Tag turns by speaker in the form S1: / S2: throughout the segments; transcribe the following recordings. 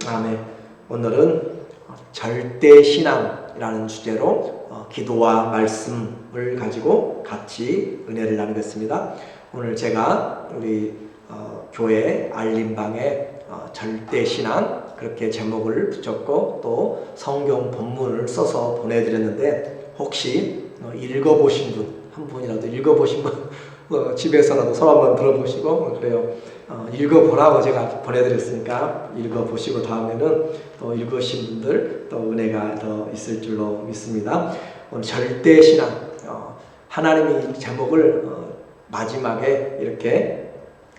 S1: 아멘. 오늘은 절대신앙이라는 주제로 기도와 말씀을 가지고 같이 은혜를 나누겠습니다. 오늘 제가 우리 교회 알림방에 절대신앙 그렇게 제목을 붙였고 또 성경 본문을 써서 보내드렸는데 혹시 읽어보신 분, 한 분이라도 읽어보신 분 집에서라도 손 한번 들어보시고 그래요. 읽어보라고 제가 보내드렸으니까 읽어보시고 다음에는 또 읽으신 분들 또 은혜가 더 있을 줄로 믿습니다. 오늘 절대신앙, 하나님이 제목을 마지막에 이렇게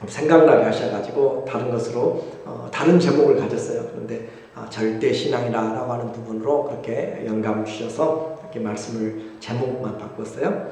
S1: 생각나게 하셔가지고 다른 것으로 다른 제목을 가졌어요. 그런데 절대신앙이라고 하는 부분으로 그렇게 영감을 주셔서 이렇게 말씀을 제목만 바꿨어요.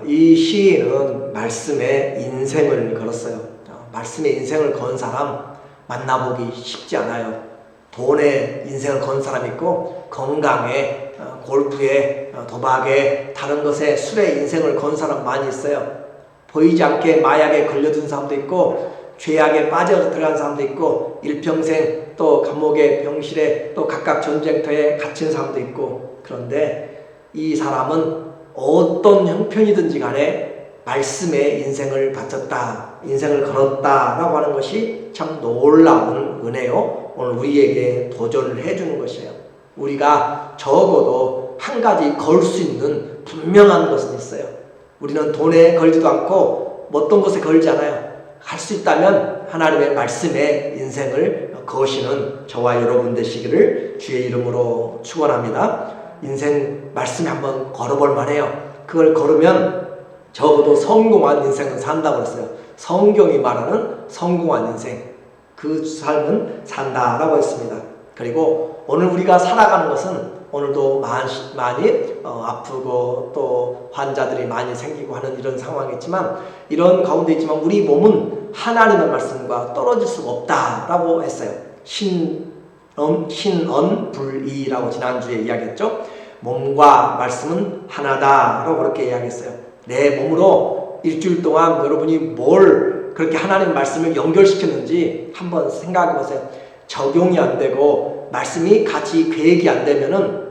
S1: 이 시인은 말씀의 인생을 걸었어요. 말씀의 인생을 건 사람 만나보기 쉽지 않아요. 돈에 인생을 건 사람 있고 건강에, 골프에, 도박에, 다른 것에, 술에 인생을 건 사람 많이 있어요. 보이지 않게 마약에 걸려든 사람도 있고 죄악에 빠져 들어간 사람도 있고 일평생 또 감옥에 병실에 또 각각 전쟁터에 갇힌 사람도 있고 그런데 이 사람은 어떤 형편이든지 간에 말씀에 인생을 바쳤다, 인생을 걸었다라고 하는 것이 참 놀라운 은혜요. 오늘 우리에게 도전을 해주는 것이에요. 우리가 적어도 한 가지 걸 수 있는 분명한 것은 있어요. 우리는 돈에 걸지도 않고 어떤 것에 걸지 않아요. 할 수 있다면 하나님의 말씀에 인생을 거시는 저와 여러분 되시기를 주의 이름으로 축원합니다. 인생 말씀에 한번 걸어볼 만해요. 그걸 걸으면 적어도 성공한 인생은 산다고 했어요. 성경이 말하는 성공한 인생, 그 삶은 산다라고 했습니다. 그리고 오늘 우리가 살아가는 것은 오늘도 많이 아프고 또 환자들이 많이 생기고 하는 이런 상황이지만 이런 가운데 있지만 우리 몸은 하나님의 말씀과 떨어질 수가 없다라고 했어요. 신언불이라고 지난주에 이야기했죠. 몸과 말씀은 하나다라고 그렇게 이야기했어요. 내 몸으로 일주일 동안 여러분이 뭘 그렇게 하나님 말씀을 연결시켰는지 한번 생각해 보세요. 적용이 안 되고 말씀이 같이 계획이 안 되면은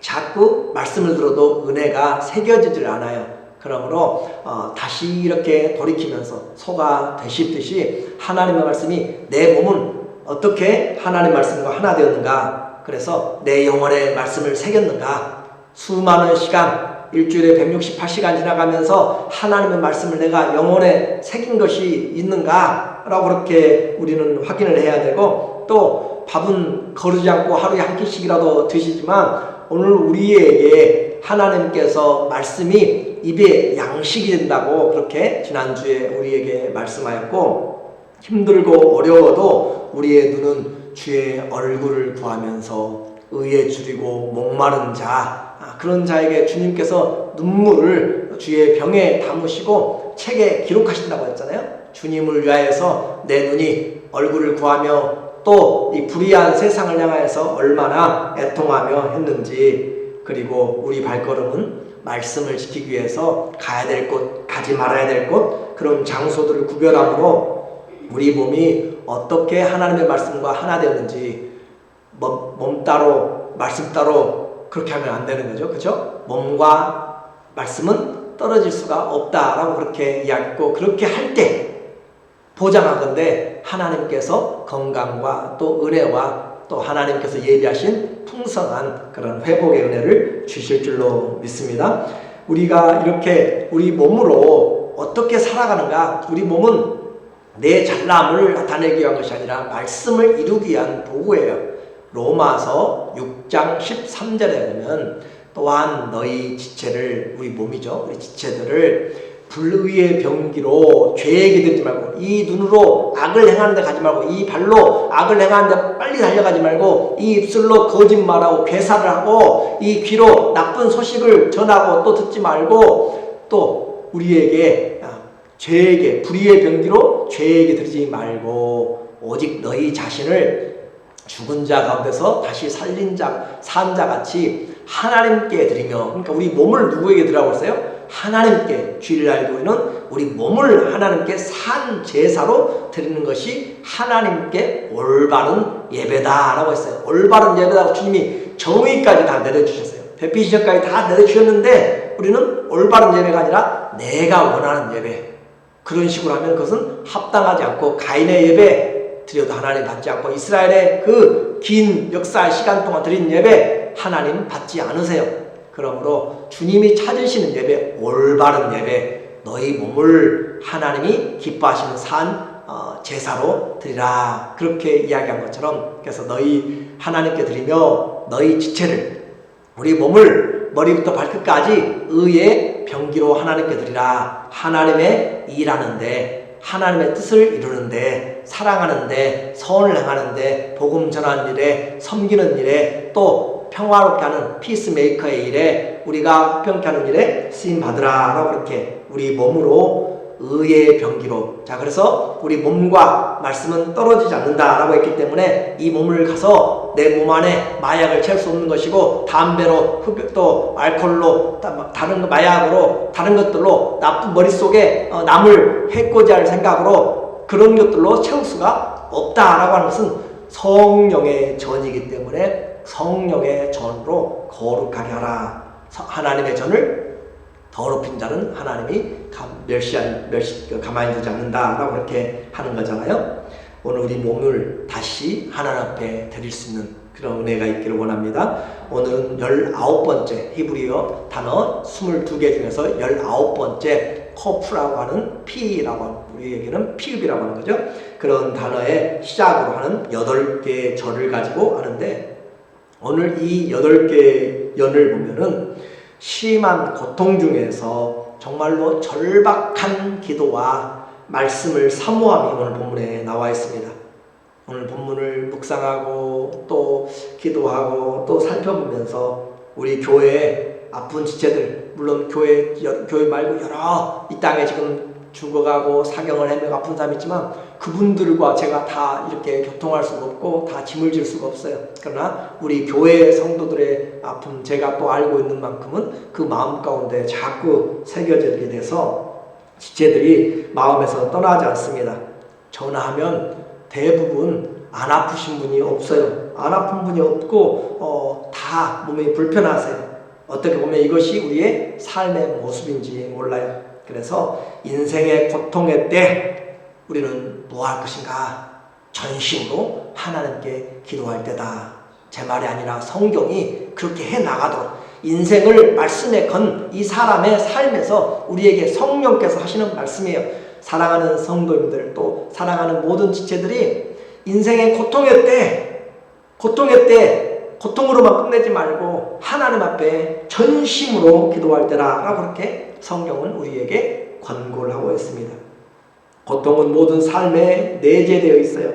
S1: 자꾸 말씀을 들어도 은혜가 새겨지질 않아요. 그러므로 다시 이렇게 돌이키면서 소가 되씹듯이 하나님의 말씀이 내 몸은 어떻게 하나님 말씀과 하나 되었는가, 그래서 내 영혼의 말씀을 새겼는가, 수많은 시간 일주일에 168시간 지나가면서 하나님의 말씀을 내가 영혼에 새긴 것이 있는가 라고 그렇게 우리는 확인을 해야 되고, 또 밥은 거르지 않고 하루에 한 끼씩이라도 드시지만 오늘 우리에게 하나님께서 말씀이 입에 양식이 된다고 그렇게 지난주에 우리에게 말씀하였고, 힘들고 어려워도 우리의 눈은 주의 얼굴을 구하면서 의에 줄이고 목마른 자, 그런 자에게 주님께서 눈물을 주의 병에 담으시고 책에 기록하신다고 했잖아요. 주님을 위하여서 내 눈이 얼굴을 구하며 또 이 불의한 세상을 향하여서 얼마나 애통하며 했는지, 그리고 우리 발걸음은 말씀을 지키기 위해서 가야 될 곳, 가지 말아야 될 곳, 그런 장소들을 구별함으로 우리 몸이 어떻게 하나님의 말씀과 하나 되었는지, 몸 따로 말씀 따로 그렇게 하면 안 되는 거죠. 그렇죠? 몸과 말씀은 떨어질 수가 없다라고 그렇게 이야기했고, 그렇게 할 때 보장하건대 하나님께서 건강과 또 은혜와 또 하나님께서 예비하신 풍성한 그런 회복의 은혜를 주실 줄로 믿습니다. 우리가 이렇게 우리 몸으로 어떻게 살아가는가, 우리 몸은 내 잘남을 나타내기 위한 것이 아니라 말씀을 이루기 위한 도구예요. 로마서 6장 13절에 보면 또한 너희 지체를, 우리 몸이죠, 우리 지체들을 불의의 병기로 죄에게 들지 말고, 이 눈으로 악을 행하는 데 가지 말고, 이 발로 악을 행하는 데 빨리 달려가지 말고, 이 입술로 거짓말하고 괴사를 하고, 이 귀로 나쁜 소식을 전하고 또 듣지 말고, 또 우리에게 죄에게, 불의의 병기로 죄에게 들지 말고 오직 너희 자신을 죽은 자 가운데서 다시 산 자 같이 하나님께 드리며, 그러니까 우리 몸을 누구에게 드리라고 했어요? 하나님께 주일날 교회는 우리 몸을 하나님께 산 제사로 드리는 것이 하나님께 올바른 예배다라고 했어요. 올바른 예배다고 주님이 정의까지 다 내려주셨어요. 대피시절까지 다 내려주셨는데 우리는 올바른 예배가 아니라 내가 원하는 예배, 그런 식으로 하면 그것은 합당하지 않고 가인의 예배 드려도 하나님 받지 않고 이스라엘의 그 긴 역사 시간 동안 드린 예배 하나님 받지 않으세요. 그러므로 주님이 찾으시는 예배, 올바른 예배, 너희 몸을 하나님이 기뻐하시는 산 제사로 드리라, 그렇게 이야기한 것처럼, 그래서 너희 하나님께 드리며 너희 지체를, 우리 몸을 머리부터 발끝까지 의의 병기로 하나님께 드리라. 하나님의 일하는데, 하나님의 뜻을 이루는데, 사랑하는데, 선을 행하는데, 복음 전하는 일에, 섬기는 일에, 또 평화롭게 하는 피스메이커의 일에, 우리가 화평케 하는 일에 쓰임받으라 라고 그렇게 우리 몸으로 의의 병기로. 자, 그래서 우리 몸과 말씀은 떨어지지 않는다라고 했기 때문에 이 몸을 가서 내 몸 안에 마약을 채울 수 없는 것이고, 담배로, 또 알코올로, 다른 마약으로, 다른 것들로 나쁜 머릿속에 남을 해코지 할 생각으로 그런 것들로 채울 수가 없다라고 하는 것은 성령의 전이기 때문에 성령의 전으로 거룩하게 하라. 하나님의 전을 더럽힌 자는 하나님이 가만히 두지 않는다라고 그렇게 하는 거잖아요. 오늘 우리 몸을 다시 하나님 앞에 드릴 수 있는 그런 은혜가 있기를 원합니다. 오늘은 19번째 히브리어 단어 22개 중에서 19번째 커프라고 하는 피라고 하는, 우리에게는 피읍이라고 하는 거죠. 그런 단어의 시작으로 하는 8개의 절을 가지고 하는데, 오늘 이 8개의 연을 보면은 심한 고통 중에서 정말로 절박한 기도와 말씀을 사모함이 오늘 본문에 나와 있습니다. 오늘 본문을 묵상하고 또 기도하고 또 살펴보면서 우리 교회의 아픈 지체들, 물론 교회 말고 여러 이 땅에 지금 죽어가고 사경을 헤매고 아픈 사람이 있지만 그분들과 제가 다 이렇게 교통할 수가 없고 다 짐을 질 수가 없어요. 그러나 우리 교회 성도들의 아픔, 제가 또 알고 있는 만큼은 그 마음 가운데 자꾸 새겨지게 돼서 지체들이 마음에서 떠나지 않습니다. 전화하면 대부분 안 아프신 분이 없어요. 안 아픈 분이 없고 다 몸이 불편하세요. 어떻게 보면 이것이 우리의 삶의 모습인지 몰라요. 그래서 인생의 고통의 때 우리는 뭐 할 것인가? 전심으로 하나님께 기도할 때다. 제 말이 아니라 성경이 그렇게 해나가도록, 인생을 말씀에 건 이 사람의 삶에서 우리에게 성령께서 하시는 말씀이에요. 사랑하는 성도님들, 또 사랑하는 모든 지체들이 인생의 고통의 때 고통으로만 끝내지 말고 하나님 앞에 전심으로 기도할 때라고 그렇게 성경은 우리에게 권고를 하고 있습니다. 고통은 모든 삶에 내재되어 있어요.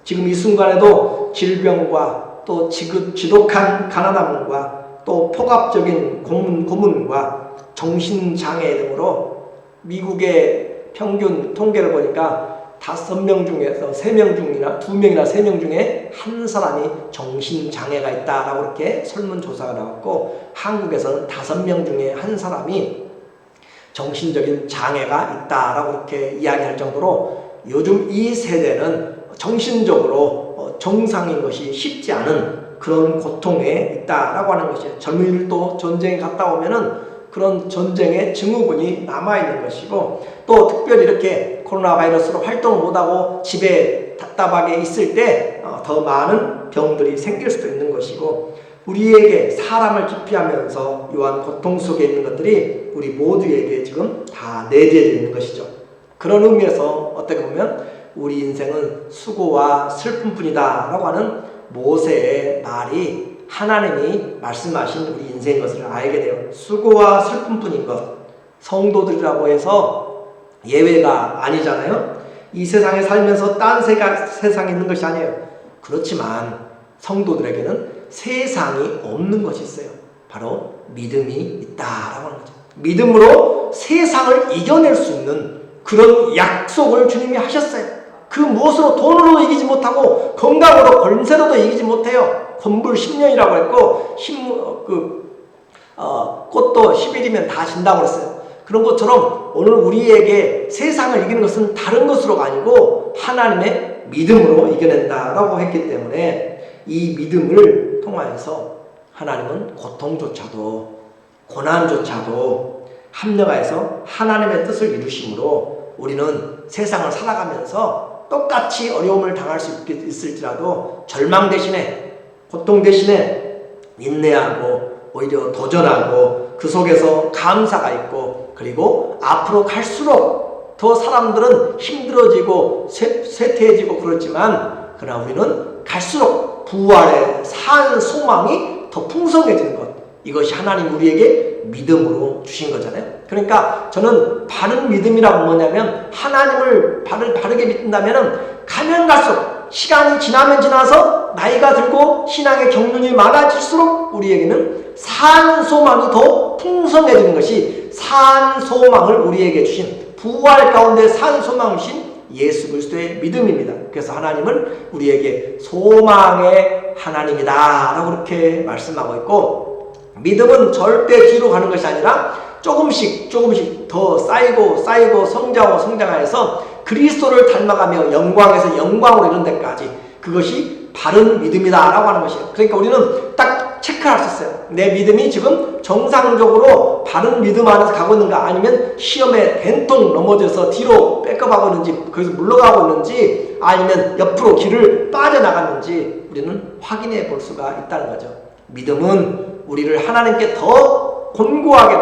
S1: 지금 이 순간에도 질병과 또 지독한 가난함과 또 폭압적인 고문과 정신장애 등으로 미국의 평균 통계를 보니까 5명 중에서 3명 중이나 2명이나 3명 중에 한 사람이 정신장애가 있다라고 이렇게 설문조사가 나왔고, 한국에서는 5명 중에 한 사람이 정신적인 장애가 있다라고 이렇게 이야기할 정도로 요즘 이 세대는 정신적으로 정상인 것이 쉽지 않은 그런 고통에 있다라고 하는 것이에요. 젊은이들도 전쟁에 갔다 오면은 그런 전쟁의 증후군이 남아있는 것이고, 또 특별히 이렇게 코로나 바이러스로 활동을 못하고 집에 답답하게 있을 때 더 많은 병들이 생길 수도 있는 것이고, 우리에게 사람을 기피하면서 요한 고통 속에 있는 것들이 우리 모두에게 지금 다 내재되어 있는 것이죠. 그런 의미에서 어떻게 보면 우리 인생은 수고와 슬픔뿐이다 라고 하는 모세의 말이 하나님이 말씀하신 우리 인생인 것을 알게 돼요. 수고와 슬픔뿐인 것. 성도들이라고 해서 예외가 아니잖아요. 이 세상에 살면서 딴 세상에 있는 것이 아니에요. 그렇지만 성도들에게는 세상이 없는 것이 있어요. 바로 믿음이 있다라고 하는 거죠. 믿음으로 세상을 이겨낼 수 있는 그런 약속을 주님이 하셨어요. 그 무엇으로, 돈으로 이기지 못하고 건강으로 권세로도 이기지 못해요. 권불 10년이라고 했고 꽃도 10일이면 다 진다고 그랬어요. 그런 것처럼 오늘 우리에게 세상을 이기는 것은 다른 것으로가 아니고 하나님의 믿음으로 이겨낸다라고 했기 때문에 이 믿음을 통하여서 하나님은 고통조차도 고난조차도 합력하여서 하나님의 뜻을 이루심으로 우리는 세상을 살아가면서 똑같이 어려움을 당할 수 있을지라도 절망 대신에 고통 대신에 인내하고 오히려 도전하고 그 속에서 감사가 있고 그리고 앞으로 갈수록 더 사람들은 힘들어지고 쇠퇴해지고 그렇지만 그러나 우리는 갈수록 부활의 산 소망이 더 풍성해지는 것, 이것이 하나님 우리에게 믿음으로 주신 거잖아요. 그러니까 저는 바른 믿음이라고 뭐냐면 하나님을 바르게 믿는다면 가면 갈수록 시간이 지나면 지나서 나이가 들고 신앙의 경륜이 많아질수록 우리에게는 산 소망이 더 풍성해지는 것이 산 소망을 우리에게 주신 부활 가운데 산 소망을 주신 예수 그리스도의 믿음입니다. 그래서 하나님은 우리에게 소망의 하나님이다 라고 그렇게 말씀하고 있고, 믿음은 절대 뒤로 가는 것이 아니라 조금씩 더 쌓이고 성장하여서 그리스도를 닮아가며 영광에서 영광으로 이른 데까지, 그것이 바른 믿음이다 라고 하는 것이에요. 그러니까 우리는 딱 체크할 수 있어요. 내 믿음이 지금 정상적으로 바른 믿음 안에서 가고 있는가, 아니면 시험에 된통 넘어져서 뒤로 백업하고 있는지, 거기서 물러가고 있는지, 아니면 옆으로 길을 빠져나갔는지 우리는 확인해 볼 수가 있다는 거죠. 믿음은 우리를 하나님께 더 견고하게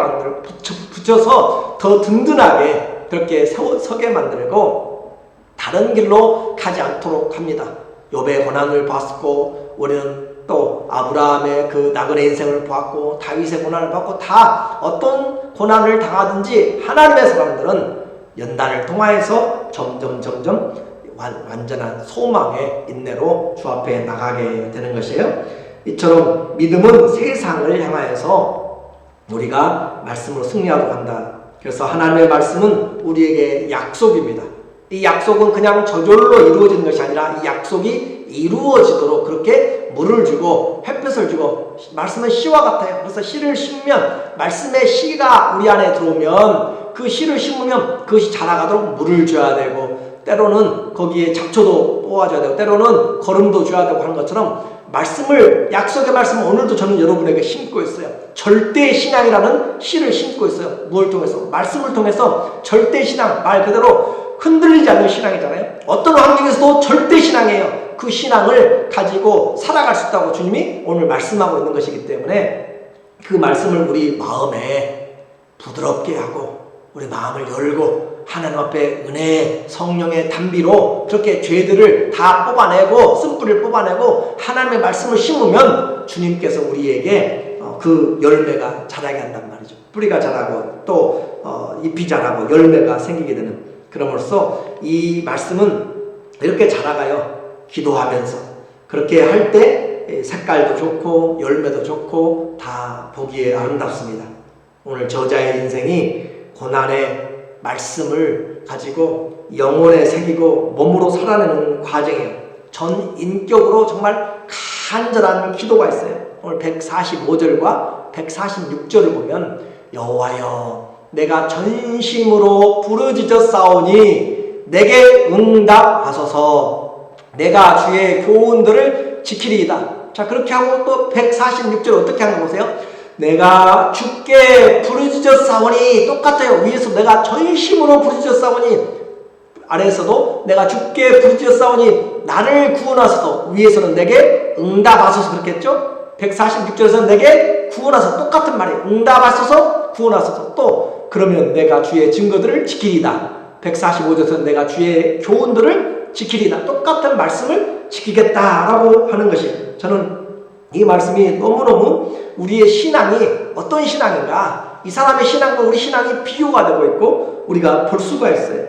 S1: 붙여서 더 든든하게 그렇게 서게 만들고 다른 길로 가지 않도록 합니다. 욥의 고난을 봤고, 우리는 또 아브라함의 그 나그네 인생을 보았고, 다윗의 고난을 봤고, 다 어떤 고난을 당하든지 하나님의 사람들은 연단을 통하여서 점점 완전한 소망의 인내로 주 앞에 나가게 되는 것이에요. 이처럼 믿음은 세상을 향하여서 우리가 말씀으로 승리하도록 한다. 그래서 하나님의 말씀은 우리에게 약속입니다. 이 약속은 그냥 저절로 이루어지는 것이 아니라 이 약속이 이루어지도록 그렇게 물을 주고 햇볕을 주고, 말씀은 씨와 같아요. 그래서 씨를 심으면, 말씀의 씨가 우리 안에 들어오면 그 씨를 심으면 그것이 자라가도록 물을 줘야 되고, 때로는 거기에 잡초도 뽑아줘야 되고, 때로는 거름도 줘야 되고 하는 것처럼 말씀을, 약속의 말씀을 오늘도 저는 여러분에게 심고 있어요. 절대 신앙이라는 씨를 심고 있어요. 무엇을 통해서? 말씀을 통해서. 절대 신앙, 말 그대로 흔들리지 않는 신앙이잖아요. 어떤 환경에서도 절대 신앙이에요. 그 신앙을 가지고 살아갈 수 있다고 주님이 오늘 말씀하고 있는 것이기 때문에 그 말씀을 우리 마음에 부드럽게 하고 우리 마음을 열고 하나님 앞에 은혜, 성령의 단비로 그렇게 죄들을 다 뽑아내고 쓴뿌리를 뽑아내고 하나님의 말씀을 심으면 주님께서 우리에게 그 열매가 자라게 한단 말이죠. 뿌리가 자라고 또 잎이 자라고 열매가 생기게 되는, 그럼으로써 이 말씀은 이렇게 자라가요. 기도하면서 그렇게 할 때 색깔도 좋고 열매도 좋고 다 보기에 아름답습니다. 오늘 저자의 인생이 고난의 말씀을 가지고 영혼에 새기고 몸으로 살아내는 과정이에요. 전 인격으로 정말 간절한 기도가 있어요. 오늘 145절과 146절을 보면 여호와여 내가 전심으로 부르짖었사오니 내게 응답하소서. 내가 주의 교훈들을 지키리이다. 자, 그렇게 하고 또 146절 어떻게 하는 거 보세요. 내가 주께 부르짖었사오니, 똑같아요. 위에서 내가 전심으로 부르짖었사오니, 아래에서도 내가 주께 부르짖었사오니 나를 구원하소서. 위에서는 내게 응답하소서 그렇게 했죠. 146절에서는 내게 구원하소서, 똑같은 말이에요. 응답하소서, 구원하소서. 또 그러면 내가 주의 증거들을 지키리이다. 145절에서는 내가 주의 교훈들을 지키리이다. 똑같은 말씀을 지키겠다라고 하는 것이, 저는 이 말씀이 너무너무 우리의 신앙이 어떤 신앙인가, 이 사람의 신앙과 우리 신앙이 비교가 되고 있고 우리가 볼 수가 있어요.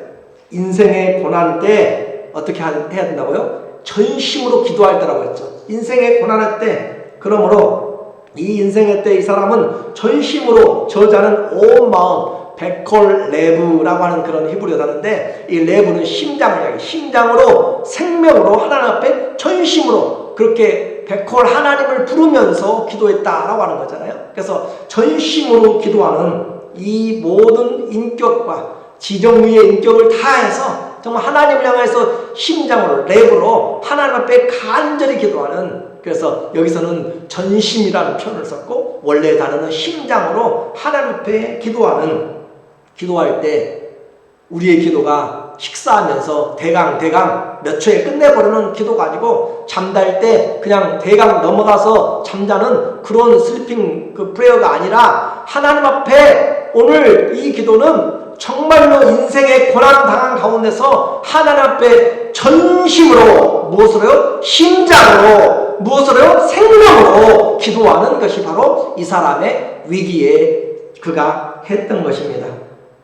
S1: 인생의 고난 때 어떻게 해야 된다고요? 전심으로 기도할 때라고 했죠. 인생의 고난할 때, 그러므로 이 인생의 때 이 사람은 전심으로, 저자는 온 마음, 베콜 레브라고 하는 그런 히브리어 단어인데, 이 레브는 심장을 이야기해요. 심장으로, 생명으로 하나님 앞에 전심으로 그렇게 베콜 하나님을 부르면서 기도했다라고 하는 거잖아요. 그래서 전심으로 기도하는 이 모든 인격과 지정의의 인격을 다해서 정말 하나님을 향해서 심장으로 랩으로 하나님 앞에 간절히 기도하는, 그래서 여기서는 전심이라는 표현을 썼고 원래 단어는 심장으로 하나님 앞에 기도할 때 우리의 기도가 식사하면서 대강 몇 초에 끝내버리는 기도가 아니고 잠잘 때 그냥 대강 넘어가서 잠자는 그런 슬리핑 프레어가 아니라 하나님 앞에 오늘 이 기도는 정말로 인생의 고난당한 가운데서 하나님 앞에 전심으로, 무엇으로요? 심장으로, 무엇으로요? 생명으로 기도하는 것이 바로 이 사람의 위기에 그가 했던 것입니다.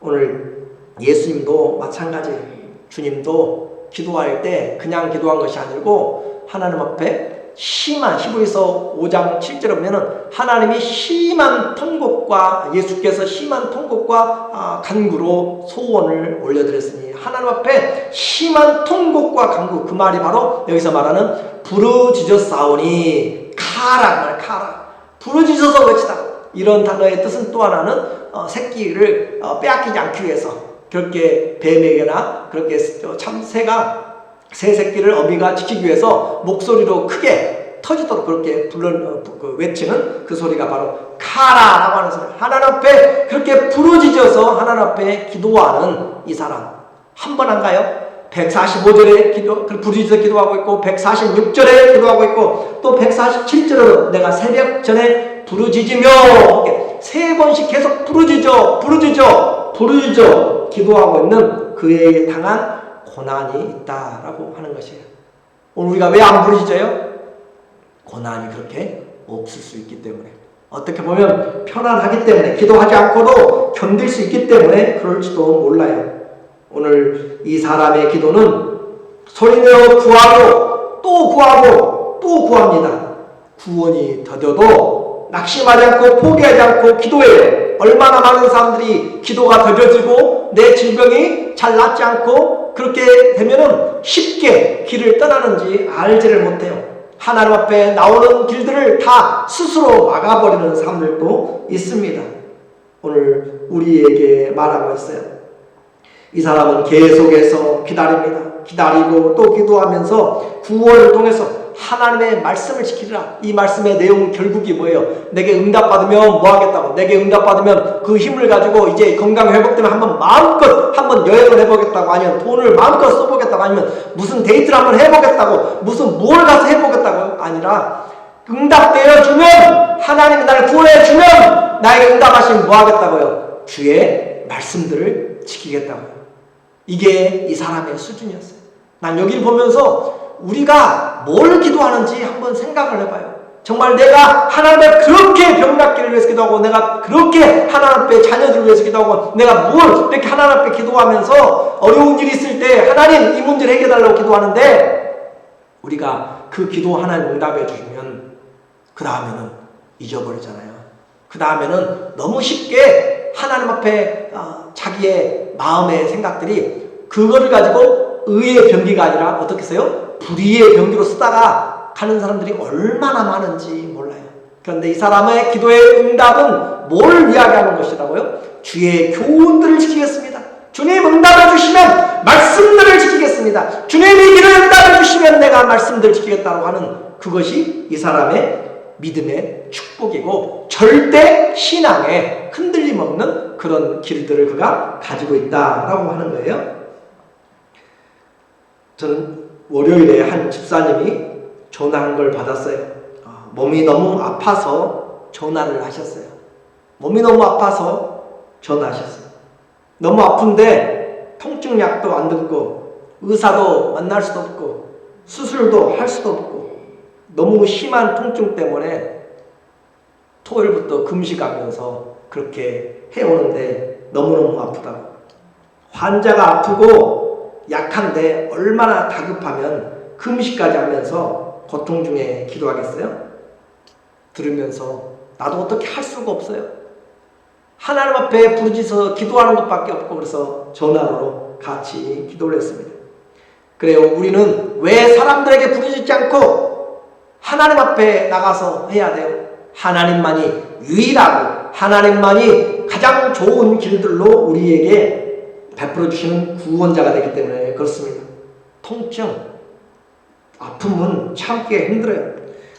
S1: 오늘 예수님도 마찬가지예요. 주님도 기도할 때 그냥 기도한 것이 아니고 하나님 앞에 심한, 히브리서 5장 7절에 보면은 하나님이 심한 통곡과, 예수께서 심한 통곡과 간구로 소원을 올려드렸으니, 하나님 앞에 심한 통곡과 간구, 그 말이 바로 여기서 말하는 부르짖었사오니, 카라, 부르짖어서 외치다. 이런 단어의 뜻은 또 하나는 새끼를 빼앗기지 않기 위해서, 그렇게 뱀에게나 그렇게 참새가 새 새끼를 어미가 지키기 위해서 목소리로 크게 터지도록 그렇게 외치는 그 소리가 바로 카라라고 하는 소리. 하나님 앞에 그렇게 부르짖어서 하나님 앞에 기도하는 이 사람 한 번 안 가요? 145절에 부르짖어서 기도하고 있고 146절에 기도하고 있고 또 147절에도 내가 새벽 전에 부르짖으며, 세 번씩 계속 부르짖어 기도하고 있는 그에게 당한 고난이 있다라고 하는 것이에요. 오늘 우리가 왜 안 부르짖어요? 고난이 그렇게 없을 수 있기 때문에, 어떻게 보면 편안하기 때문에, 기도하지 않고도 견딜 수 있기 때문에 그럴지도 몰라요. 오늘 이 사람의 기도는 소리내어 구하고 또 구하고 또 구합니다. 구원이 더뎌도 낙심하지 않고 포기하지 않고 기도해요. 얼마나 많은 사람들이 기도가 더뎌지고 내 질병이 잘 낫지 않고 그렇게 되면은 쉽게 길을 떠나는지 알지를 못해요. 하나님 앞에 나오는 길들을 다 스스로 막아버리는 사람들도 있습니다. 오늘 우리에게 말하고 있어요. 이 사람은 계속해서 기다립니다. 기다리고 또 기도하면서 구원을 통해서 하나님의 말씀을 지키리라. 이 말씀의 내용은 결국이 뭐예요? 내게 응답받으면 뭐 하겠다고? 내게 응답받으면 그 힘을 가지고 이제 건강 회복되면 마음껏 한번 여행을 해보겠다고, 아니면 돈을 마음껏 써보겠다고, 아니면 무슨 데이트를 한번 해보겠다고, 무슨 뭘 가서 해보겠다고 아니라, 응답되어 주면, 하나님이 나를 구원해 주면 나에게 응답하시면 뭐 하겠다고요? 주의 말씀들을 지키겠다고요. 이게 이 사람의 수준이었어요. 난 여기를 보면서 우리가 뭘 기도하는지 한번 생각을 해봐요. 정말 내가 하나님 앞에 그렇게 병 낫기를 위해서 기도하고, 내가 그렇게 하나님 앞에 자녀들을 위해서 기도하고, 내가 뭘 이렇게 하나님 앞에 기도하면서 어려운 일이 있을 때 하나님 이 문제를 해결해달라고 기도하는데, 우리가 그 기도 하나님 응답해 주시면 그 다음에는 잊어버리잖아요. 그 다음에는 너무 쉽게 하나님 앞에 자기의 마음의 생각들이 그거를 가지고 의의 병기가 아니라 어떻게 써요? 불의의 병기로 쓰다가 가는 사람들이 얼마나 많은지 몰라요. 그런데 이 사람의 기도의 응답은 뭘 이야기하는 것이라고요? 주의 교훈들을 지키겠습니다. 주님 응답해 주시면 말씀들을 지키겠습니다. 주님이 길을 응답해 주시면 내가 말씀들을 지키겠다고 하는 그것이 이 사람의 믿음의 축복이고, 절대 신앙에 흔들림 없는 그런 길들을 그가 가지고 있다라고 하는 거예요. 저는 월요일에 한 집사님이 전화한 걸 받았어요. 몸이 너무 아파서 전화를 하셨어요. 몸이 너무 아파서 전화하셨어요. 너무 아픈데 통증약도 안 듣고 의사도 만날 수도 없고 수술도 할 수도 없고 너무 심한 통증 때문에 토요일부터 금식하면서 그렇게 해오는데 너무너무 아프다고. 환자가 아프고 약한데 얼마나 다급하면 금식까지 하면서 고통 중에 기도하겠어요? 들으면서 나도 어떻게 할 수가 없어요. 하나님 앞에 부르짖어서 기도하는 것밖에 없고, 그래서 전화로 같이 기도를 했습니다. 그래요. 우리는 왜 사람들에게 부르짖지 않고 하나님 앞에 나가서 해야 돼요? 하나님만이 유일하고 하나님만이 가장 좋은 길들로 우리에게 베풀어 주시는 구원자가 되기 때문에 그렇습니다. 통증, 아픔은 참기 힘들어요.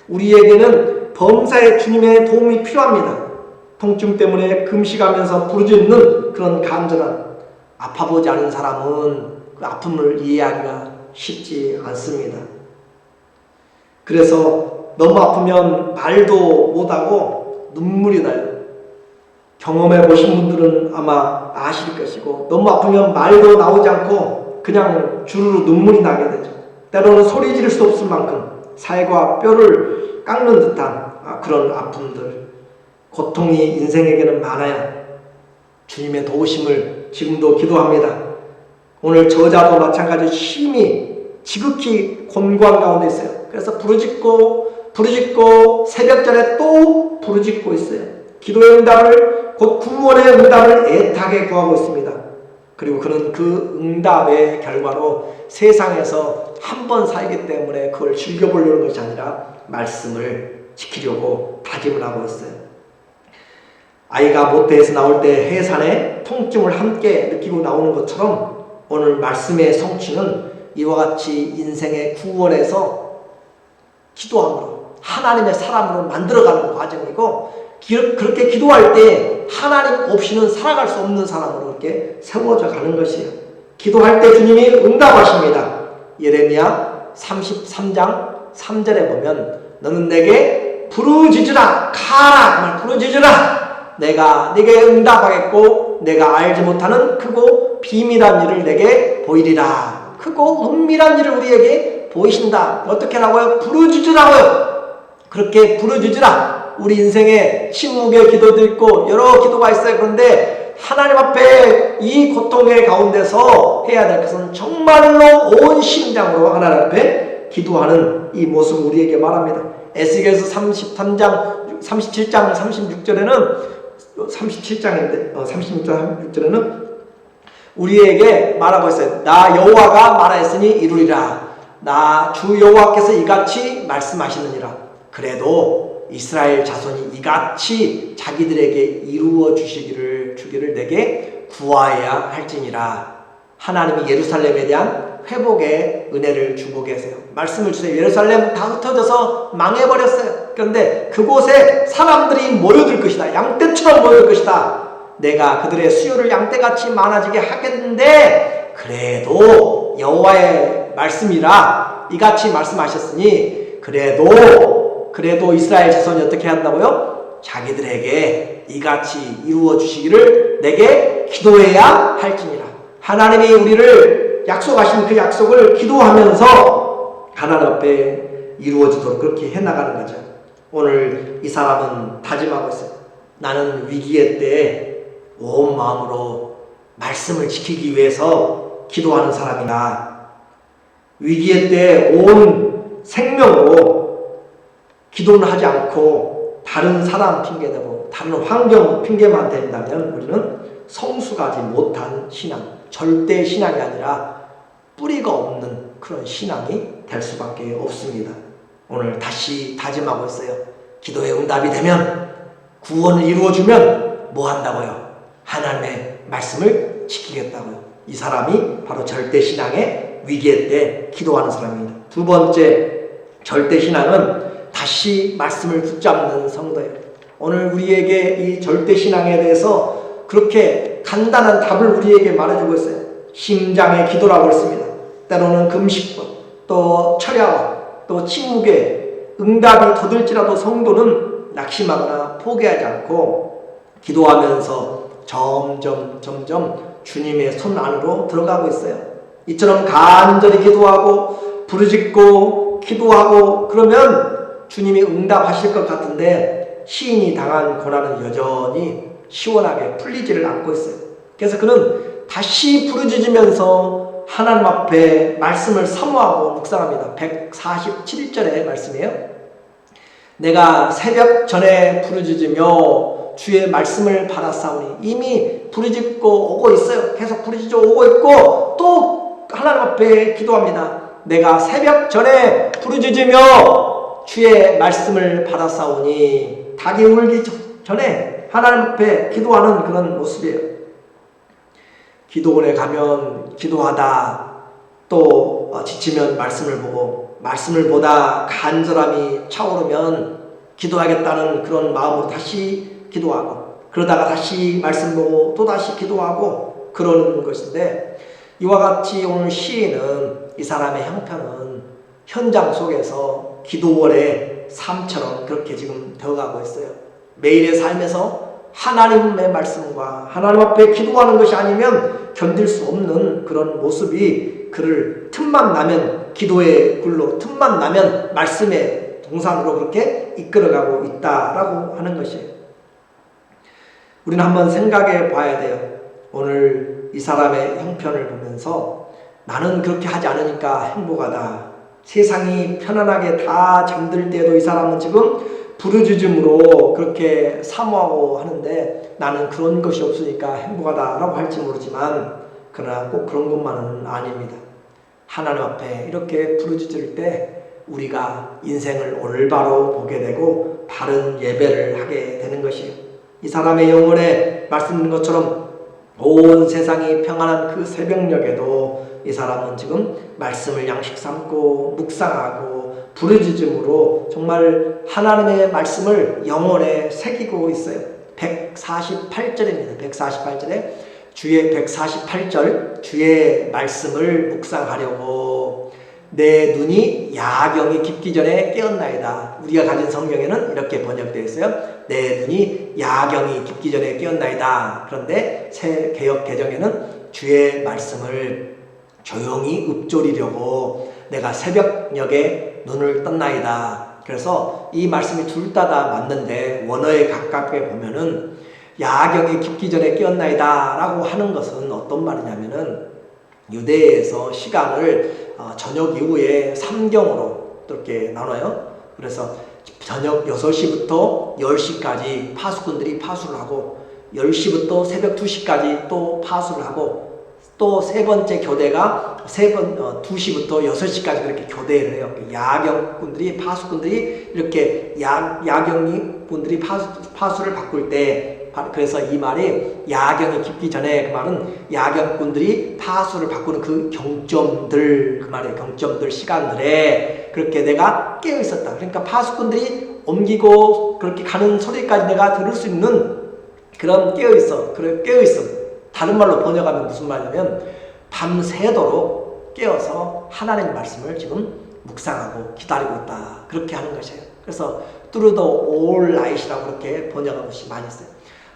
S1: 우리에게는 범사의 주님의 도움이 필요합니다. 통증 때문에 금식하면서 부르짖는 그런 간절한, 아파보지 않은 사람은 그 아픔을 이해하기가 쉽지 않습니다. 그래서 너무 아프면 말도 못하고 눈물이 나요. 경험해 보신 분들은 아마 아실 것이고, 너무 아프면 말도 나오지 않고 그냥 주르르 눈물이 나게 되죠. 때로는 소리 지를 수 없을 만큼 살과 뼈를 깎는 듯한 그런 아픔들, 고통이 인생에게는 많아요. 주님의 도우심을 지금도 기도합니다. 오늘 저자도 마찬가지로 심히 지극히 곤고한 가운데 있어요. 그래서 부르짖고 새벽전에 또 부르짖고 있어요. 기도의 응답을, 곧 구원의 응답을 애타게 구하고 있습니다. 그리고 그는 그 응답의 결과로 세상에서 한 번 살기 때문에 그걸 즐겨보려는 것이 아니라 말씀을 지키려고 다짐을 하고 있어요. 아이가 모태에서 나올 때 해산에 통증을 함께 느끼고 나오는 것처럼 오늘 말씀의 성취는 이와 같이 인생의 구원에서 기도함으로 하나님의 사람으로 만들어가는 과정이고, 그렇게 기도할 때 하나님 없이는 살아갈 수 없는 사람으로 이렇게 세워져 가는 것이에요. 기도할 때 주님이 응답하십니다. 예레미야 33장 3절에 보면 너는 내게 부르짖으라, 가라, 부르짖으라. 내가 네게 응답하겠고 내가 알지 못하는 크고 비밀한 일을 내게 보이리라. 크고 은밀한 일을 우리에게 보이신다. 어떻게 하라고요? 부르짖으라고요. 그렇게 부르짖으라. 우리 인생에 침묵의 기도도 있고 여러 기도가 있어요. 그런데 하나님 앞에 이 고통의 가운데서 해야 될 것은 정말로 온 심장으로 하나님 앞에 기도하는 이 모습을 우리에게 말합니다. 에스겔서 37장 36절에는 36절에는 우리에게 말하고 있어요. 나 여호와가 말하였으니 이루리라. 나 주 여호와께서 이같이 말씀하시느니라. 그래도 이스라엘 자손이 이같이 자기들에게 이루어 주기를 내게 구하여야 할지니라. 하나님이 예루살렘에 대한 회복의 은혜를 주고 계세요. 말씀을 주세요. 예루살렘 다 흩어져서 망해버렸어요. 그런데 그곳에 사람들이 모여들 것이다. 양떼처럼 모여들 것이다. 내가 그들의 수요를 양떼같이 많아지게 하겠는데, 그래도 여호와의 말씀이라 이같이 말씀하셨으니 그래도 이스라엘 자손이 어떻게 한다고요? 자기들에게 이같이 이루어 주시기를 내게 기도해야 할지니라. 하나님이 우리를 약속하신 그 약속을 기도하면서 하나님 앞에 이루어지도록 그렇게 해나가는 거죠. 오늘 이 사람은 다짐하고 있어요. 나는 위기의 때에 온 마음으로 말씀을 지키기 위해서 기도하는 사람이다. 위기의 때에 온 생명으로 기도는 하지 않고 다른 사람 핑계대고 다른 환경 핑계만 댄다면 우리는 성숙하지 못한 신앙, 절대 신앙이 아니라 뿌리가 없는 그런 신앙이 될 수밖에 없습니다. 오늘 다시 다짐하고 있어요. 기도의 응답이 되면, 구원을 이루어주면 뭐 한다고요? 하나님의 말씀을 지키겠다고요. 이 사람이 바로 절대 신앙의 위기의 때 기도하는 사람입니다. 두 번째, 절대 신앙은 다시 말씀을 붙잡는 성도예요. 오늘 우리에게 이 절대 신앙에 대해서 그렇게 간단한 답을 우리에게 말해주고 있어요. 심장의 기도라고 했습니다. 때로는 금식과 또 철야와 또 침묵의 응답이 더딜지라도 성도는 낙심하거나 포기하지 않고 기도하면서 점점 주님의 손 안으로 들어가고 있어요. 이처럼 간절히 기도하고 부르짖고 기도하고 그러면 주님이 응답하실 것 같은데 시인이 당한 고난은 여전히 시원하게 풀리지를 않고 있어요. 그래서 그는 다시 부르짖으면서 하나님 앞에 말씀을 사모하고 묵상합니다. 147절의 말씀이에요. 내가 새벽 전에 부르짖으며 주의 말씀을 받았사오니. 이미 부르짖고 오고 있어요. 계속 부르짖어 오고 있고 또 하나님 앞에 기도합니다. 내가 새벽 전에 부르짖으며 주의 말씀을 받았사오니. 닭이 울기 전에 하나님 앞에 기도하는 그런 모습이에요. 기도원에 가면 기도하다, 또 지치면 말씀을 보고, 말씀을 보다 간절함이 차오르면 기도하겠다는 그런 마음으로 다시 기도하고, 그러다가 다시 말씀 보고 또 다시 기도하고 그러는 것인데, 이와 같이 오늘 시인은 이 사람의 형편은 현장 속에서 기도원의 삶처럼 그렇게 지금 되어가고 있어요. 매일의 삶에서 하나님의 말씀과 하나님 앞에 기도하는 것이 아니면 견딜 수 없는 그런 모습이 그를 틈만 나면 기도의 굴로, 틈만 나면 말씀의 동산으로 그렇게 이끌어가고 있다라고 하는 것이에요. 우리는 한번 생각해 봐야 돼요. 오늘 이 사람의 형편을 보면서 나는 그렇게 하지 않으니까 행복하다. 세상이 편안하게 다 잠들 때도 이 사람은 지금 부르짖음으로 그렇게 사모하고 하는데 나는 그런 것이 없으니까 행복하다라고 할지 모르지만, 그러나 꼭 그런 것만은 아닙니다. 하나님 앞에 이렇게 부르짖을 때 우리가 인생을 올바로 보게 되고 바른 예배를 하게 되는 것이에요. 이 사람의 영혼에 말씀드린 것처럼 온 세상이 평안한 그 새벽녘에도 이 사람은 지금 말씀을 양식 삼고 묵상하고 부르짖음으로 정말 하나님의 말씀을 영혼에 새기고 있어요. 148절입니다. 148절에 주의 148절 주의 말씀을 묵상하려고 내 눈이 야경이 깊기 전에 깨었나이다. 우리가 가진 성경에는 이렇게 번역되어 있어요. 내 눈이 야경이 깊기 전에 깨었나이다. 그런데 새 개역 개정에는 주의 말씀을 조용히 읊조리려고 내가 새벽녘에 눈을 떴나이다. 그래서 이 말씀이 둘 다 맞는데 원어에 가깝게 보면은 야경이 깊기 전에 깨었나이다 라고 하는 것은 어떤 말이냐면은 유대에서 시간을 저녁 이후에 3경으로 이렇게 나눠요. 그래서 저녁 6시부터 10시까지 파수꾼들이 파수를 하고, 10시부터 새벽 2시까지 또 파수를 하고, 또 세 번째 교대가 2시부터 6시까지 그렇게 교대를 해요. 야경꾼들이, 파수꾼들이 이렇게 야경꾼들이 파수를 바꿀 때, 그래서 이 말이 야경이 깊기 전에, 그 말은 야경꾼들이 파수를 바꾸는 그 경점들, 그 말이에요. 경점들 시간들에 그렇게 내가 깨어 있었다. 그러니까 파수꾼들이 옮기고 그렇게 가는 소리까지 내가 들을 수 있는 그런 깨어 있어. 다른 말로 번역하면 무슨 말이냐면 밤새도록 깨어서 하나님의 말씀을 지금 묵상하고 기다리고 있다. 그렇게 하는 것이에요. 그래서 through the all night이라고 그렇게 번역한 것이 많이 있어요.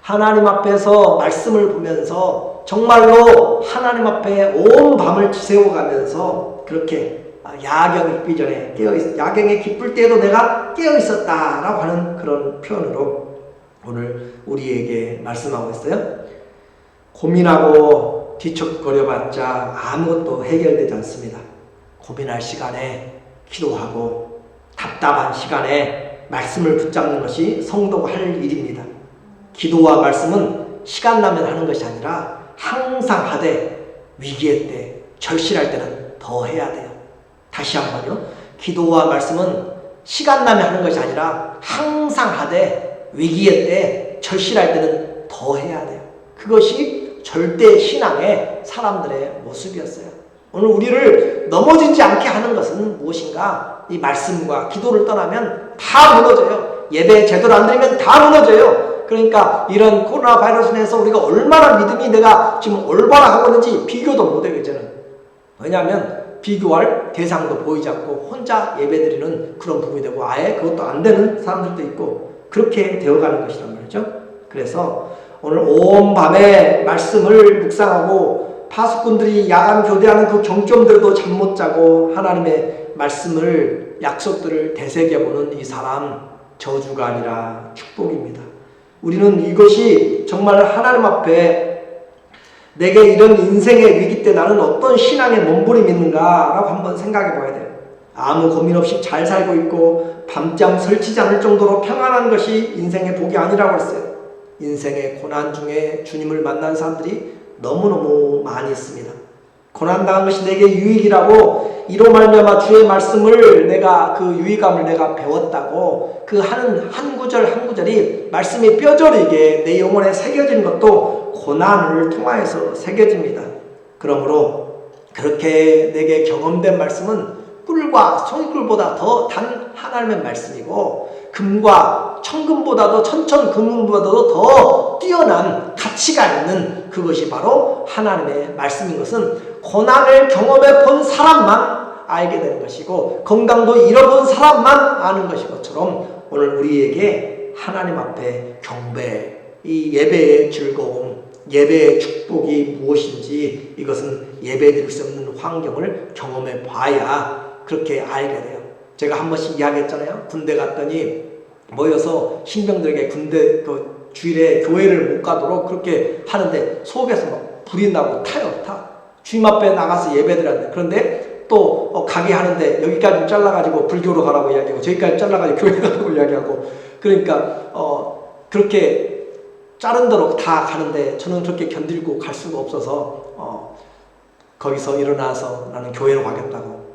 S1: 하나님 앞에서 말씀을 보면서 정말로 하나님 앞에 온 밤을 지새워가면서 그렇게 야경이 깊기 전에 야경이 깊을 때에도 내가 깨어 있었다라고 하는 그런 표현으로 오늘 우리에게 말씀하고 있어요. 고민하고 뒤척거려봤자 아무것도 해결되지 않습니다. 고민할 시간에 기도하고 답답한 시간에 말씀을 붙잡는 것이 성도가 할 일입니다. 기도와 말씀은 시간 나면 하는 것이 아니라 항상 하되 위기의 때, 절실할 때는 더 해야 돼요. 다시 한번요. 기도와 말씀은 시간 나면 하는 것이 아니라 항상 하되 위기의 때, 절실할 때는 더 해야 돼요. 그것이 절대 신앙의 사람들의 모습이었어요. 오늘 우리를 넘어지지 않게 하는 것은 무엇인가? 이 말씀과 기도를 떠나면 다 무너져요. 예배 제대로 안 드리면 다 무너져요. 그러니까 이런 코로나 바이러스 내에서 우리가 얼마나 믿음이 내가 지금 올바라 하고 있는지 비교도 못해요, 이제는. 왜냐하면 비교할 대상도 보이지 않고 혼자 예배드리는 그런 부분이 되고 아예 그것도 안 되는 사람들도 있고 그렇게 되어가는 것이란 말이죠. 그래서 오늘 온 밤에 말씀을 묵상하고 파수꾼들이 야간 교대하는 그 경점들도 잠 못 자고 하나님의 말씀을, 약속들을 되새겨보는 이 사람, 저주가 아니라 축복입니다. 우리는 이것이 정말 하나님 앞에 내게 이런 인생의 위기 때 나는 어떤 신앙의 몸부림이 있는가라고 한번 생각해 봐야 돼요. 아무 고민 없이 잘 살고 있고 밤잠 설치지 않을 정도로 평안한 것이 인생의 복이 아니라고 했어요. 인생의 고난 중에 주님을 만난 사람들이 너무너무 많이 있습니다. 고난당한 것이 내게 유익이라고 이로 말미암아 주의 말씀을 내가 그 유의감을 내가 배웠다고 그 하는 한 구절 한 구절이 말씀이 뼈저리게 내 영혼에 새겨진 것도 고난을 통하여서 새겨집니다. 그러므로 그렇게 내게 경험된 말씀은 꿀과 송이꿀보다 더 단 하나님의 말씀이고 금과 천금보다도 천천금보다도 더 뛰어난 가치가 있는 그것이 바로 하나님의 말씀인 것은 고난을 경험해 본 사람만 알게 되는 것이고 건강도 잃어본 사람만 아는 것인 것처럼 오늘 우리에게 하나님 앞에 경배, 이 예배의 즐거움, 예배의 축복이 무엇인지 이것은 예배드릴 수 없는 환경을 경험해 봐야 그렇게 알게 돼요. 제가 한 번씩 이야기했잖아요. 군대 갔더니 모여서 신병들에게 군대 그 주일에 교회를 못 가도록 그렇게 하는데 속에서 막 불이 나고 타요. 주님 앞에 나가서 예배드렸는데 그런데 또 가게 하는데 여기까지 잘라가지고 불교로 가라고 이야기하고 저기까지 잘라가지고 교회 가라고 이야기하고 그러니까 그렇게 자른 대로 다 가는데 저는 그렇게 견딜고 갈 수가 없어서 거기서 일어나서 나는 교회로 가겠다고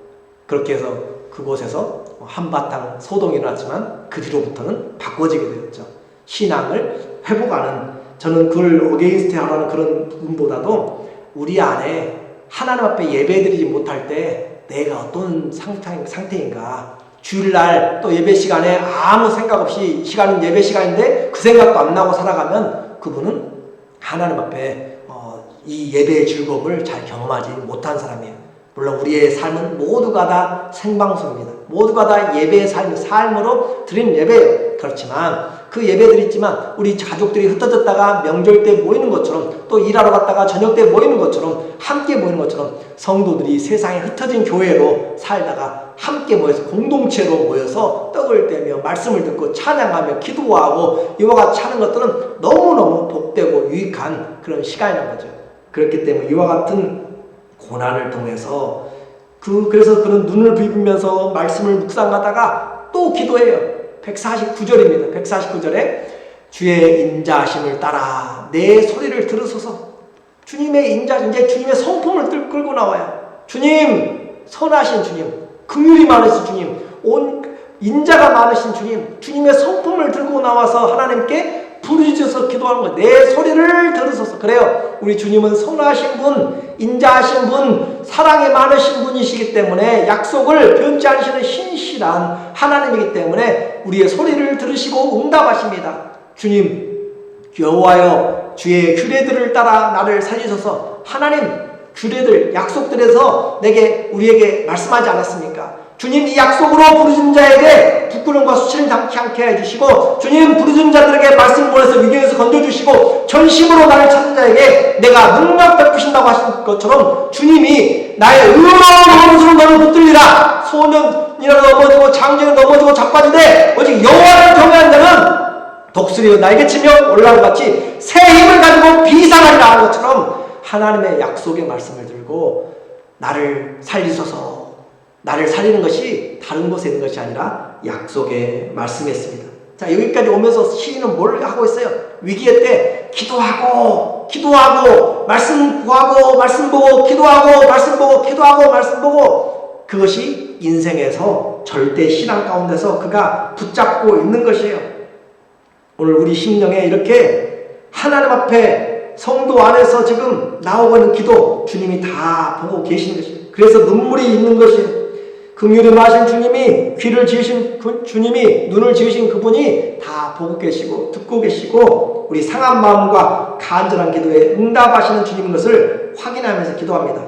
S1: 그렇게 해서 그곳에서 한바탕 소동이 일어났지만 그 뒤로부터는 바꿔지게 되었죠. 신앙을 회복하는 저는 그걸 어게인스트 하라는 그런 부분보다도 우리 안에 하나님 앞에 예배드리지 못할 때 내가 어떤 상태인가 주일날 또 예배 시간에 아무 생각 없이 시간은 예배 시간인데 그 생각도 안 나고 살아가면 그분은 하나님 앞에 이 예배의 즐거움을 잘 경험하지 못한 사람이에요. 물론 우리의 삶은 모두가 다 생방송입니다. 모두가 다 예배의 삶으로 드린 예배예요. 그렇지만 그 예배들이 있지만 우리 가족들이 흩어졌다가 명절 때 모이는 것처럼 또 일하러 갔다가 저녁 때 모이는 것처럼 함께 모이는 것처럼 성도들이 세상에 흩어진 교회로 살다가 함께 모여서 공동체로 모여서 떡을 떼며 말씀을 듣고 찬양하며 기도하고 이와 같이 하는 것들은 너무너무 복되고 유익한 그런 시간이라는 거죠. 그렇기 때문에 이와 같은 고난을 통해서 그래서 그런 눈을 비비면서 말씀을 묵상하다가 또 기도해요. 149절입니다. 149절에 주의 인자하심을 따라 내 소리를 들으소서. 주님의 이제 주님의 성품을 끌고 나와요. 주님, 선하신 주님, 긍휼이 많으신 주님, 인자가 많으신 주님, 주님의 성품을 들고 나와서 하나님께 부르짖어서 기도하는 거예요. 내 소리를 들으소서. 그래요. 우리 주님은 선하신 분, 인자하신 분, 사랑이 많으신 분이시기 때문에 약속을 변치 않으시는 신실한 하나님이기 때문에 우리의 소리를 들으시고 응답하십니다. 주님, 여호와여 주의 규례들을 따라 나를 살리소서. 하나님, 규례들, 약속들에서 우리에게 말씀하지 않았습니까? 주님, 이 약속으로 부르짖은 자에게 부끄러움과 수치를 당치 않게 해주시고 주님, 부르짖은 자들에게 말씀을 보내서 위기에서 건져주시고 전심으로 나를 찾는 자에게 내가 능력 베푸신다고 하신 것처럼 주님이 나의 의로운 오른손을 너를 붙들리라. 소년이라도 넘어지고 장정이 넘어지고 자빠지되 오직 여호와를 경외하는 자는 독수리로 날개치며 올라온 같이 새 힘을 가지고 비상하리라 하는 것처럼 하나님의 약속의 말씀을 들고 나를 살리소서. 나를 살리는 것이 다른 곳에 있는 것이 아니라 약속의 말씀이었습니다. 자, 여기까지 오면서 시인은 뭘 하고 있어요? 위기의 때 기도하고 말씀 구하고 말씀 보고 기도하고 말씀 보고 기도하고 말씀 보고 그것이 인생에서 절대 신앙 가운데서 그가 붙잡고 있는 것이에요. 오늘 우리 심령에 이렇게 하나님 앞에 성도 안에서 지금 나오고 있는 기도 주님이 다 보고 계시는 것이에요. 그래서 눈물이 있는 것이에요. 긍휼이 많으신 주님이 귀를 지으신 주님이 눈을 지으신 그분이 다 보고 계시고 듣고 계시고 우리 상한 마음과 간절한 기도에 응답하시는 주님인 것을 확인하면서 기도합니다.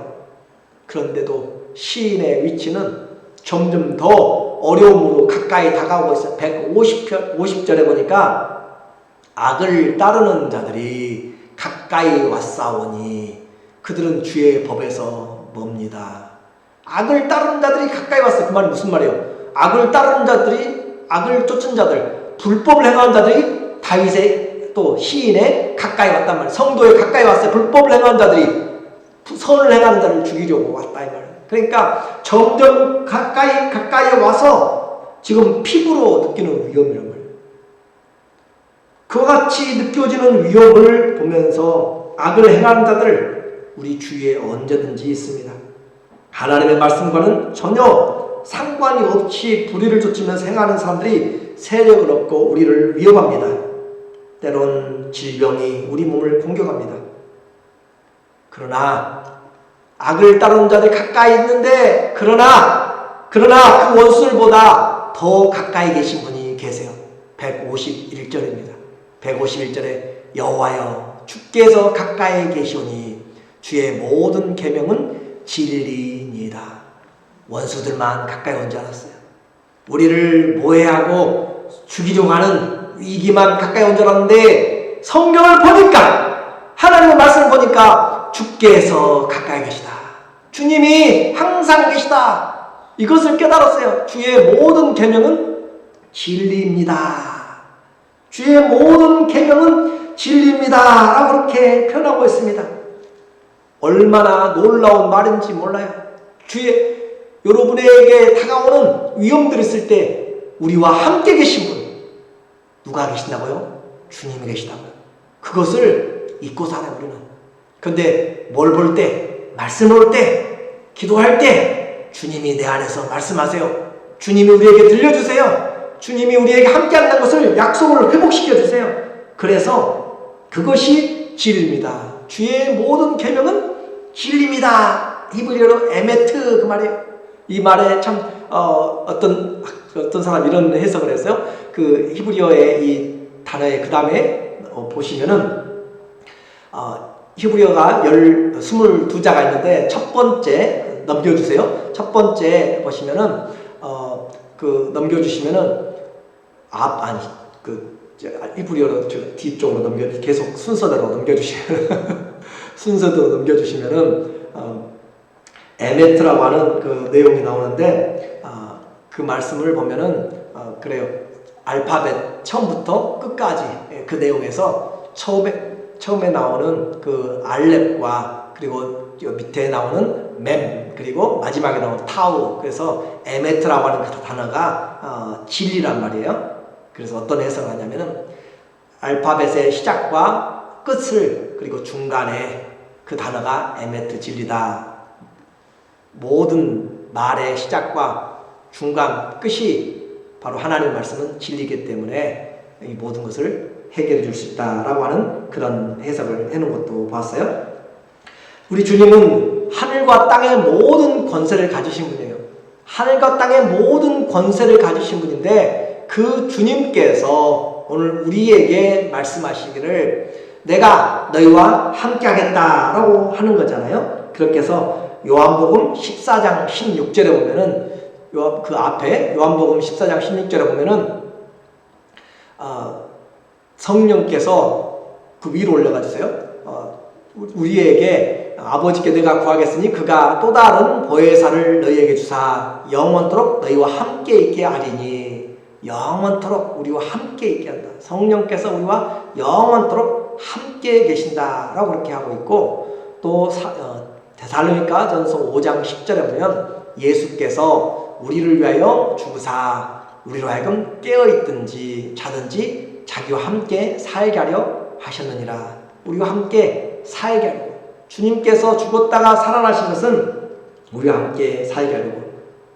S1: 그런데도 시인의 위치는 점점 더 어려움으로 가까이 다가오고 있어요. 150절에 보니까 악을 따르는 자들이 가까이 왔사오니 그들은 주의 법에서 멉니다. 악을 따르는 자들이 가까이 왔어요. 그 말이 무슨 말이에요? 악을 따르는 자들이, 악을 쫓은 자들, 불법을 행하는 자들이 다윗의 또 시인에 가까이 왔단 말이에요. 성도에 가까이 왔어요. 불법을 행하는 자들이 선을 행하는 자를 죽이려고 왔다 이 말이에요. 그러니까 점점 가까이 와서 지금 피부로 느끼는 위험이란 말이에요. 그와 같이 느껴지는 위험을 보면서 악을 행하는 자들 우리 주위에 언제든지 있습니다. 하나님의 말씀과는 전혀 상관이 없이 불의를 좇으면서 행하는 사람들이 세력을 얻고 우리를 위협합니다. 때론 질병이 우리 몸을 공격합니다. 그러나 악을 따르는 자들이 가까이 있는데 그러나 그 원수들보다 더 가까이 계신 분이 계세요. 151절입니다. 151절에 여호와여 주께서 가까이 계시오니 주의 모든 계명은 진리니이다. 원수들만 가까이 온 줄 알았어요. 우리를 모해하고 죽이려고 하는 위기만 가까이 온 줄 알았는데 성경을 보니까 하나님의 말씀을 보니까 주께서 가까이 계시다. 주님이 항상 계시다. 이것을 깨달았어요. 주의 모든 계명은 진리입니다. 주의 모든 계명은 진리입니다. 라고 그렇게 표현하고 있습니다. 얼마나 놀라운 말인지 몰라요. 여러분에게 다가오는 위험들이 있을 때 우리와 함께 계신 분 누가 계신다고요? 주님이 계시다고요. 그것을 잊고 살아요 우리는. 근데 뭘 볼 때, 말씀을 볼 때, 기도할 때 주님이 내 안에서 말씀하세요. 주님이 우리에게 들려주세요. 주님이 우리에게 함께 한다는 것을 약속을 회복시켜 주세요. 그래서 그것이 진리입니다. 주의 모든 계명은 진리입니다. 히브리어로 에메트 그 말이에요. 이 말에 참 어떤 사람 이런 해석을 했어요. 그 히브리어의 이 단어의 그 다음에 보시면은 히브리어가 22자가 있는데 첫 번째 넘겨주세요. 첫 번째 보시면은 넘겨주시면은 히브리어로 뒤쪽으로 계속 순서대로 넘겨주시면 순서대로 넘겨주시면은 에메트라고 하는 그 내용이 나오는데 그 말씀을 보면은 그래요. 알파벳 처음부터 끝까지 그 내용에서 처음에 나오는 그 알렙과 그리고 밑에 나오는 mem그리고 마지막에 나오는 타우. 그래서 에메트라고 하는 그 단어가 진리란 말이에요. 그래서 어떤 해석을 하냐면은 알파벳의 시작과 끝을 그리고 중간에 그 단어가 에메트 진리다. 모든 말의 시작과 중간 끝이 바로 하나님의 말씀은 진리이기 때문에 이 모든 것을 해결해 줄 수 있다라고 하는 그런 해석을 해놓은 것도 봤어요. 우리 주님은 하늘과 땅의 모든 권세를 가지신 분이에요. 하늘과 땅의 모든 권세를 가지신 분인데 그 주님께서 오늘 우리에게 말씀하시기를 내가 너희와 함께 하겠다라고 하는 거잖아요. 그렇게 해서 요한복음 14장 16절에 보면은 그 앞에 요한복음 14장 16절에 보면은 성령께서 그 위로 올려가 주세요. 우리에게 아버지께 내가 구하겠으니 그가 또 다른 보혜사를 너희에게 주사 영원토록 너희와 함께 있게 하리니. 영원토록 우리와 함께 있게 한다. 성령께서 우리와 영원토록 함께 계신다라고 그렇게 하고 있고, 또 데살로니가전서 5장 10절에 보면 예수께서 우리를 위하여 죽으사 우리로 하여금 깨어있든지 자든지 자기와 함께 살게 하려 하셨느니라. 우리와 함께 살게 하려고. 주님께서 죽었다가 살아나신 것은 우리와 함께 살게 하려고.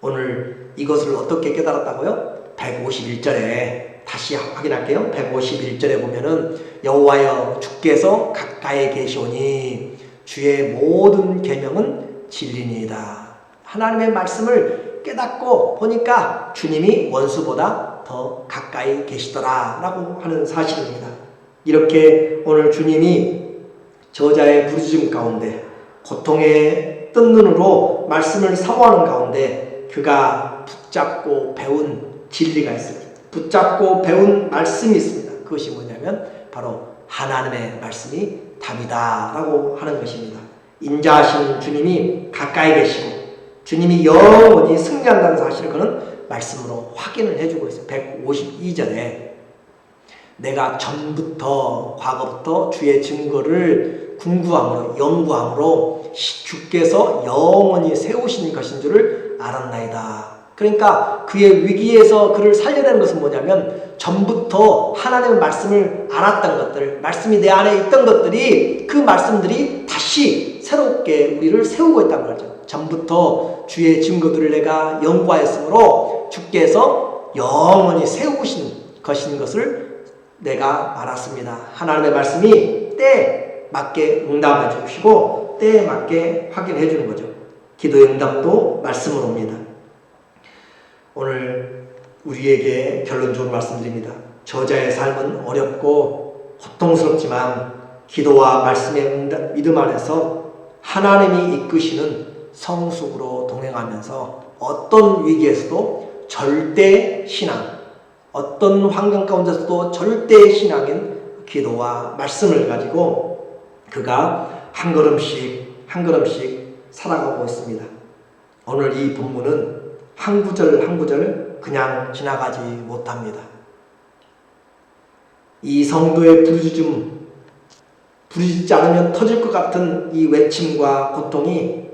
S1: 오늘 이것을 어떻게 깨달았다고요? 151절에 다시 확인할게요. 151절에 보면은 여호와여 주께서 가까이 계시오니 주의 모든 계명은 진리니이다. 하나님의 말씀을 깨닫고 보니까 주님이 원수보다 더 가까이 계시더라 라고 하는 사실입니다. 이렇게 오늘 주님이 저자의 부르짖음 가운데 고통의 뜬 눈으로 말씀을 사모하는 가운데 그가 붙잡고 배운 진리가 있습니다. 붙잡고 배운 말씀이 있습니다. 그것이 뭐냐면 바로 하나님의 말씀이 답이다 라고 하는 것입니다. 인자하신 주님이 가까이 계시고 주님이 영원히 승리한다는 사실을 그는 말씀으로 확인을 해주고 있어요. 152절에 내가 전부터 과거부터 주의 증거를 궁구함으로 연구함으로 주께서 영원히 세우신 것인 줄을 알았나이다. 그러니까 그의 위기에서 그를 살려내는 것은 뭐냐면 전부터 하나님의 말씀을 알았던 것들, 말씀이 내 안에 있던 것들이 그 말씀들이 다시 새롭게 우리를 세우고 있다는 거죠. 전부터 주의 증거들을 내가 연구하였으므로 주께서 영원히 세우신 것을 내가 알았습니다. 하나님의 말씀이 때에 맞게 응답해 주시고 때에 맞게 확인해 주는 거죠. 기도의 응답도 말씀으로 옵니다. 오늘 우리에게 결론적으로 말씀드립니다. 저자의 삶은 어렵고 고통스럽지만 기도와 말씀의 믿음 안에서 하나님이 이끄시는 성숙으로 동행하면서 어떤 위기에서도 절대 신앙, 어떤 환경 가운데서도 절대 신앙인 기도와 말씀을 가지고 그가 한 걸음씩 한 걸음씩 살아가고 있습니다. 오늘 이 본문은 한 구절 한 구절 그냥 지나가지 못합니다. 이 성도의 부르짖지 않으면 터질 것 같은 이 외침과 고통이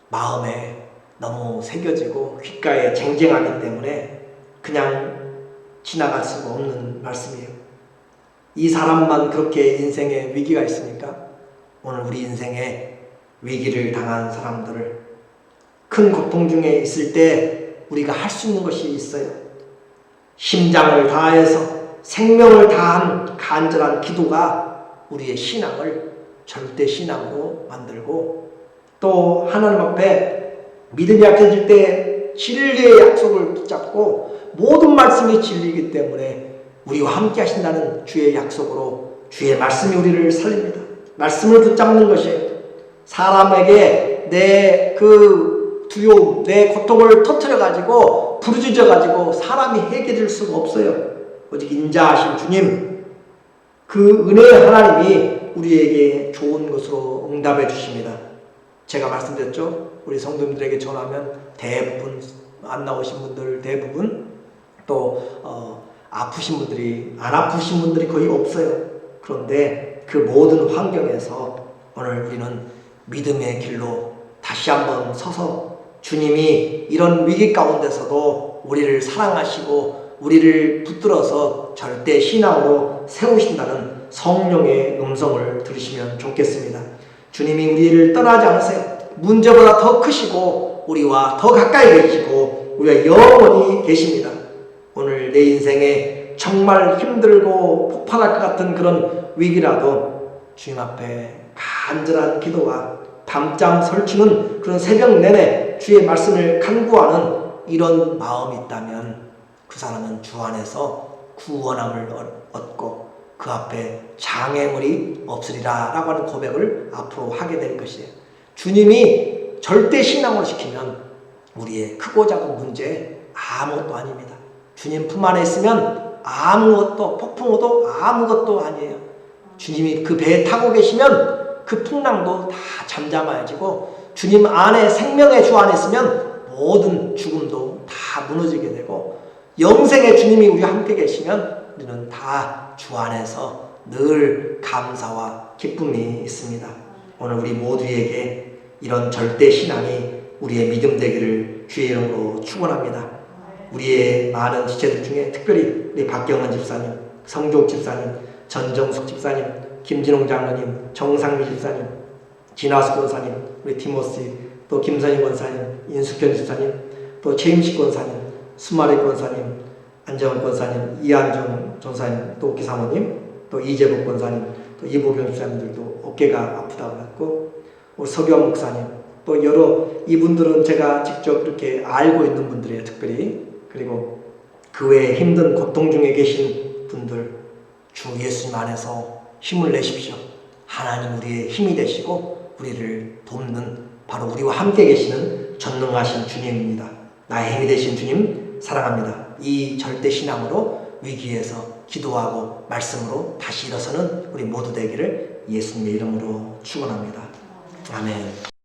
S1: 마음에 너무 새겨지고 귓가에 쟁쟁하기 때문에 그냥 지나갈 수가 없는 말씀이에요. 이 사람만 그렇게 인생에 위기가 있습니까? 오늘 우리 인생에 위기를 당한 사람들을 큰 고통 중에 있을 때 우리가 할 수 있는 것이 있어요. 심장을 다해서 생명을 다한 간절한 기도가 우리의 신앙을 절대 신앙으로 만들고 또 하나님 앞에 믿음이 약해질 때 진리의 약속을 붙잡고 모든 말씀이 진리이기 때문에 우리와 함께 하신다는 주의 약속으로 주의 말씀이 우리를 살립니다. 말씀을 붙잡는 것이에요. 사람에게 내 두려움, 내 고통을 터뜨려가지고 부르짖어가지고 사람이 해결할 수가 없어요. 오직 인자하신 주님, 그 은혜의 하나님이 우리에게 좋은 것으로 응답해 주십니다. 제가 말씀드렸죠. 우리 성도님들에게 전하면 대부분 안 나오신 분들 대부분 또 아프신 분들이 안 아프신 분들이 거의 없어요. 그런데 그 모든 환경에서 오늘 우리는 믿음의 길로 다시 한번 서서 주님이 이런 위기 가운데서도 우리를 사랑하시고 우리를 붙들어서 절대 신앙으로 세우신다는 성령의 음성을 들으시면 좋겠습니다. 주님이 우리를 떠나지 않으세요. 문제보다 더 크시고 우리와 더 가까이 계시고 우리가 영원히 계십니다. 오늘 내 인생에 정말 힘들고 폭발할 것 같은 그런 위기라도 주님 앞에 간절한 기도와 밤잠 설치는 그런 새벽 내내 주의 말씀을 간구하는 이런 마음이 있다면 그 사람은 주 안에서 구원함을 얻고 그 앞에 장애물이 없으리라 라고 하는 고백을 앞으로 하게 될 것이에요. 주님이 절대 신앙을 시키면 우리의 크고 작은 문제 아무것도 아닙니다. 주님 품 안에 있으면 아무것도 폭풍우도 아무것도 아니에요. 주님이 그 배에 타고 계시면 그 풍랑도 다 잠잠해지고 주님 안에 생명의 주 안에 있으면 모든 죽음도 다 무너지게 되고 영생의 주님이 우리와 함께 계시면 우리는 다 주 안에서 늘 감사와 기쁨이 있습니다. 오늘 우리 모두에게 이런 절대 신앙이 우리의 믿음 되기를 주의 이름으로 축원합니다. 우리의 많은 지체들 중에 특별히 우리 박경은 집사님, 성종 집사님, 전정숙 집사님, 김진홍 장로님, 정상미 집사님, 진화수 권사님, 우리 티모시, 또 김선희 권사님, 인숙현 집사님, 또 최임식 권사님, 수마리 권사님, 안정원 권사님, 이한정 전사님, 또 기사모님, 또 이재복 권사님, 또 이보경 집사님들도 어깨가 아프다고 했고, 우리 서교환 목사님, 또 여러 이분들은 제가 직접 이렇게 알고 있는 분들이에요, 특별히. 그리고 그 외에 힘든 고통 중에 계신 분들, 주 예수님 안에서 힘을 내십시오. 하나님 우리의 힘이 되시고 우리를 돕는 바로 우리와 함께 계시는 전능하신 주님입니다. 나의 힘이 되신 주님 사랑합니다. 이 절대 신앙으로 위기에서 기도하고 말씀으로 다시 일어서는 우리 모두 되기를 예수님의 이름으로 축원합니다. 아멘.